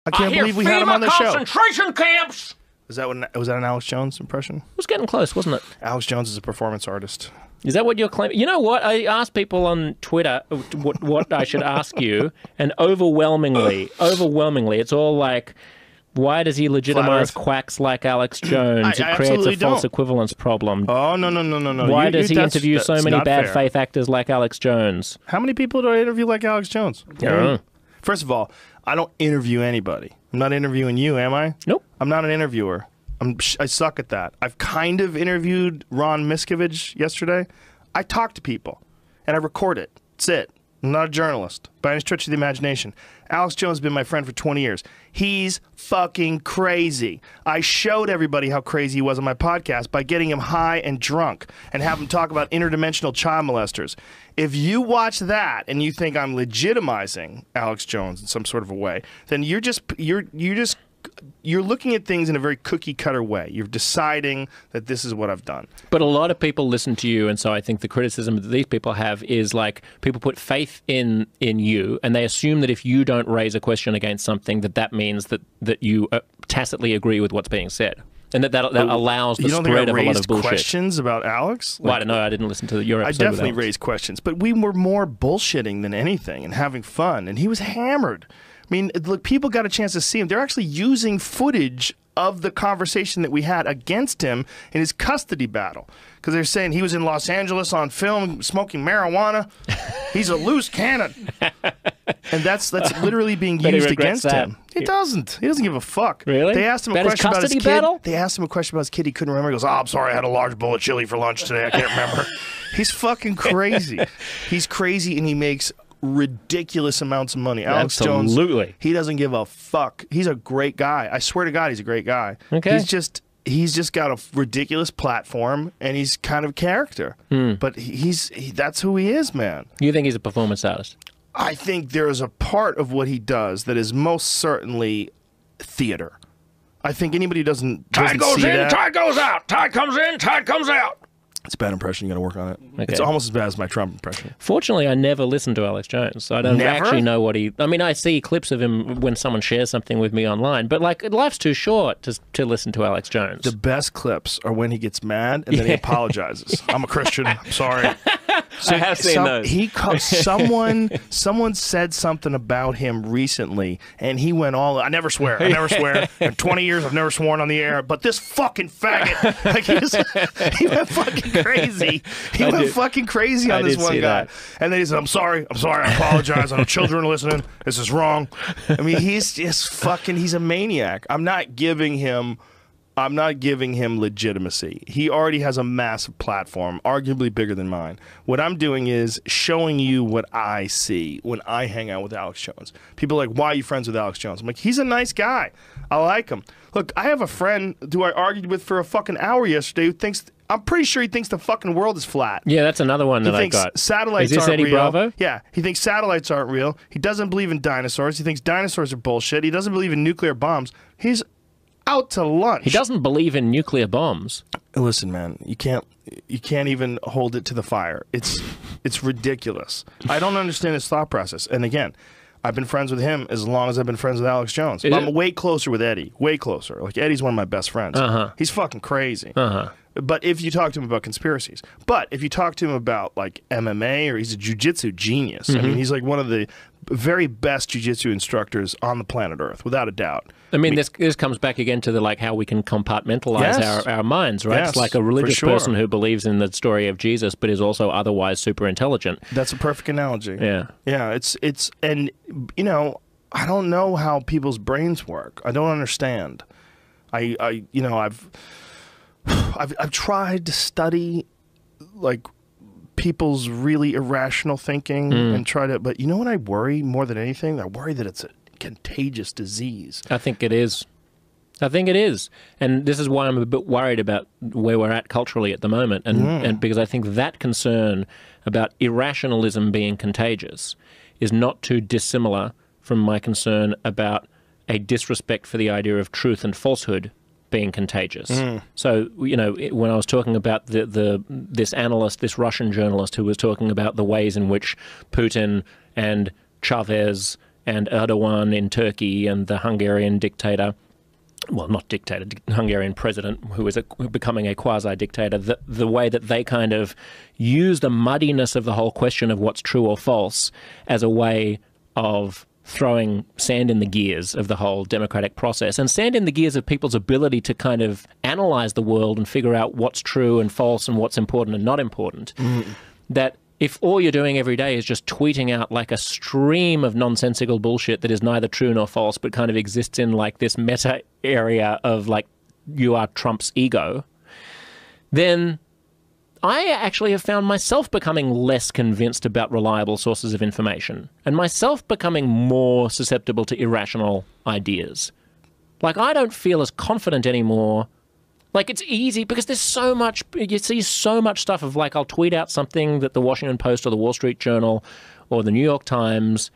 I can't believe we had him on the show. Concentration camps. Was that an Alex Jones impression? It was getting close, wasn't it? Alex Jones is a performance artist. Is that what you're claiming? You know what? I asked people on Twitter what I should ask you, and overwhelmingly, it's all like, why does he legitimize quacks like Alex Jones? It creates a false equivalence problem. Oh, no. Why does he interview so many bad faith actors like Alex Jones? How many people do I interview like Alex Jones? Yeah. First of all, I don't interview anybody. I'm not interviewing you, am I? Nope. I'm not an interviewer. I suck at that. I've kind of interviewed Ron Miscavige yesterday. I talk to people, and I record it. That's it. I'm not a journalist by any stretch of the imagination. Alex Jones has been my friend for 20 years. He's fucking crazy. I showed everybody how crazy he was on my podcast by getting him high and drunk and have him talk about interdimensional child molesters. If you watch that and you think I'm legitimizing Alex Jones in some sort of a way, then you're looking at things in a very cookie-cutter way. You're deciding that this is what I've done. But a lot of people listen to you, and so I think the criticism that these people have is like people put faith in you, and they assume that if you don't raise a question against something, that means that you tacitly agree with what's being said, and that allows the spread of a lot of bullshit. Questions about Alex? Well, I don't know. I didn't listen to your episode. I definitely raised questions, but we were more bullshitting than anything and having fun, and he was hammered. I mean, look, people got a chance to see him. They're actually using footage of the conversation that we had against him in his custody battle. Because they're saying he was in Los Angeles on film smoking marijuana. He's a loose cannon. And that's literally being used against him. He doesn't. He doesn't give a fuck. Really? They asked him a question about his kid. Battle? They asked him a question about his kid. He couldn't remember. He goes, "Oh, I'm sorry. I had a large bowl of chili for lunch today. I can't remember." He's fucking crazy. He's crazy, and he makes ridiculous amounts of money. Alex Jones, he doesn't give a fuck. He's a great guy. I swear to God, he's a great guy. Okay. He's just got a ridiculous platform, and he's kind of character. But that's who he is, man. You think he's a performance artist? I think there is a part of what he does that is most certainly theater. I think anybody who doesn't Tide goes see in, that, tide goes out. Tide comes in, tide comes out. it's a bad impression. You got to work on it. Okay. It's almost as bad as my Trump impression. Fortunately, I never listened to Alex Jones, so I don't actually know what he... I mean, I see clips of him when someone shares something with me online, but like, life's too short to listen to Alex Jones. The best clips are when he gets mad and then he apologizes. I'm a Christian. I'm sorry. So I have seen those. Someone said something about him recently, and he went all, I never swear. I never swear. In 20 years, I've never sworn on the air, but this fucking faggot. Like he went fucking crazy. He went fucking crazy on this one guy. And then he said, I'm sorry, I apologize. I know children are listening. This is wrong. I mean, he's just fucking, he's a maniac. I'm not giving him legitimacy. He already has a massive platform, arguably bigger than mine. What I'm doing is showing you what I see when I hang out with Alex Jones. People are like, why are you friends with Alex Jones? I'm like, he's a nice guy. I like him. Look, I have a friend who I argued with for a fucking hour yesterday who thinks, I'm pretty sure he thinks the fucking world is flat. Yeah, that's another one that I got. He thinks satellites aren't real. Bravo? Yeah, he thinks satellites aren't real. He doesn't believe in dinosaurs. He thinks dinosaurs are bullshit. He doesn't believe in nuclear bombs. He's out to lunch. He doesn't believe in nuclear bombs. Listen, man, you can't even hold it to the fire. It's ridiculous. I don't understand his thought process. And again, I've been friends with him as long as I've been friends with Alex Jones. I'm way closer with Eddie. Way closer. Like, Eddie's one of my best friends. He's fucking crazy. But if you talk to him about conspiracies, but if you talk to him about like MMA, or he's a jiu-jitsu genius. I mean, he's like one of the very best jiu-jitsu instructors on the planet Earth, without a doubt. I mean, this comes back again to the like how we can compartmentalize our minds, right? Yes, it's like a religious person who believes in the story of Jesus, but is also otherwise super intelligent. That's a perfect analogy. Yeah, yeah. It's and you know, I don't know how people's brains work. I don't understand. I've tried to study like people's really irrational thinking and try to, but you know what I worry more than anything? I worry that it's a contagious disease. I think it is. And this is why I'm a bit worried about where we're at culturally at the moment, and because I think that concern about irrationalism being contagious is not too dissimilar from my concern about a disrespect for the idea of truth and falsehood being contagious. So, you know, when I was talking about this analyst, this Russian journalist who was talking about the ways in which Putin and Chavez and Erdogan in Turkey and the Hungarian dictator, well, not dictator, Hungarian president who is becoming a quasi-dictator, the way that they kind of use the muddiness of the whole question of what's true or false as a way of throwing sand in the gears of the whole democratic process and sand in the gears of people's ability to kind of analyze the world and figure out what's true and false and what's important and not important. That if all you're doing every day is just tweeting out like a stream of nonsensical bullshit that is neither true nor false but kind of exists in like this meta area of like you are Trump's ego, then I actually have found myself becoming less convinced about reliable sources of information and myself becoming more susceptible to irrational ideas. Like, I don't feel as confident anymore. Like, it's easy because there's so much, you see so much stuff of like, I'll tweet out something that the Washington Post or the Wall Street Journal or the New York Times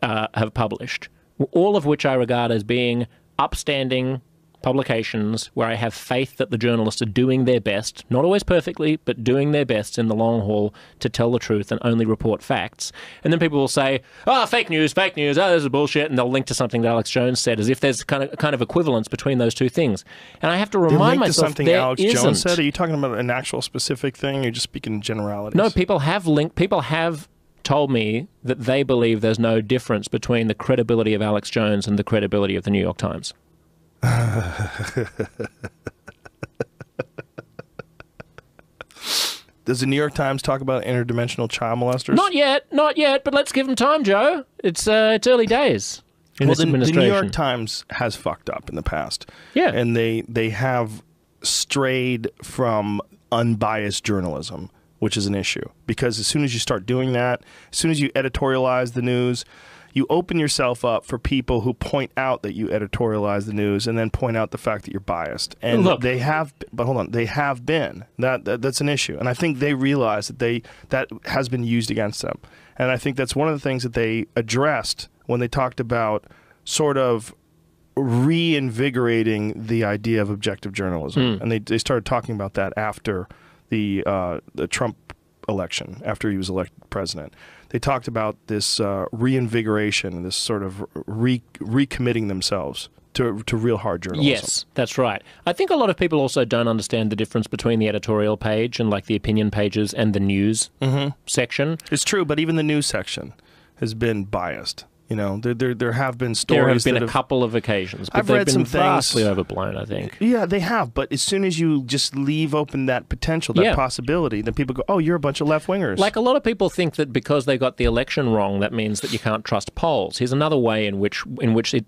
have published, all of which I regard as being upstanding publications where I have faith that the journalists are doing their best, not always perfectly, but doing their best in the long haul to tell the truth and only report facts. And then people will say, fake news, oh, this is bullshit, and they'll link to something that Alex Jones said as if there's kind of equivalence between those two things. And I have to remind myself something there Alex isn't. Jones said? Are you talking about an actual specific thing? Or you're just speaking in generalities? No, people have told me that they believe there's no difference between the credibility of Alex Jones and the credibility of the New York Times. Does the New York Times talk about interdimensional child molesters? Not yet, but let's give them time, Joe. It's early days in this administration. The New York Times has fucked up in the past. Yeah. And they have strayed from unbiased journalism, which is an issue. Because as soon as you start doing that, as soon as you editorialize the news, you open yourself up for people who point out that you editorialize the news and then point out the fact that you're biased. And look, they have, but hold on, they have been. That's an issue. And I think they realize that that has been used against them. And I think that's one of the things that they addressed when they talked about sort of reinvigorating the idea of objective journalism. And they started talking about that after the Trump election, after he was elected president. They talked about this reinvigoration, this sort of recommitting themselves to real hard journalism. Yes, that's right. I think a lot of people also don't understand the difference between the editorial page and like the opinion pages and the news section. It's true, but even the news section has been biased. You know, there have been stories. There have been a couple of occasions, but they've been vastly overblown, I think. Yeah, they have. But as soon as you just leave open that potential, that possibility, then people go, "Oh, you're a bunch of left-wingers." Like a lot of people think that because they got the election wrong, that means that you can't trust polls. Here's another way in which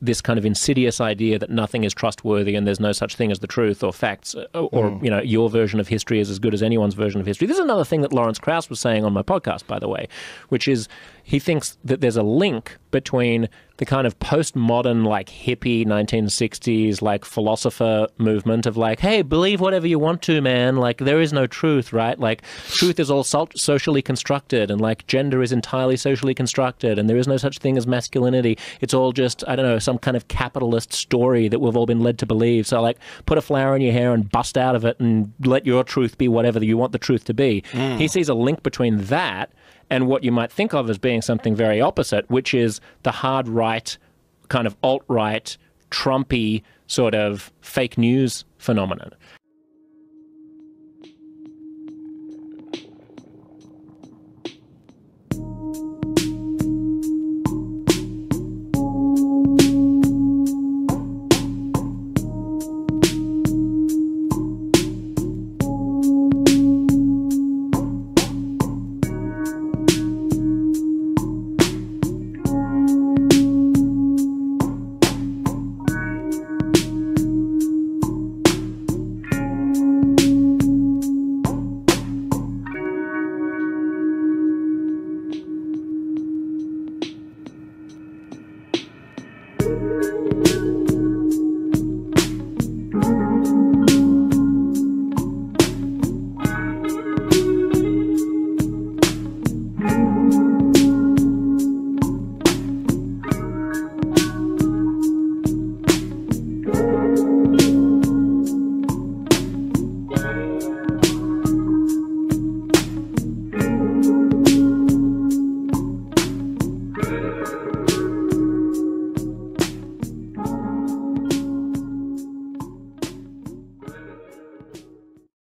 this kind of insidious idea that nothing is trustworthy and there's no such thing as the truth or facts, or you know, your version of history is as good as anyone's version of history. This is another thing that Lawrence Krauss was saying on my podcast, by the way, which is he thinks that there's a link between the kind of postmodern, like hippie 1960s, like philosopher movement of like, hey, believe whatever you want to, man. Like, there is no truth, right? Like, truth is all socially constructed, and like gender is entirely socially constructed, and there is no such thing as masculinity. It's all just, I don't know, some kind of capitalist story that we've all been led to believe. So like, put a flower in your hair and bust out of it and let your truth be whatever you want the truth to be. He sees a link between that and what you might think of as being something very opposite, which is the hard right, kind of alt-right, Trumpy sort of fake news phenomenon.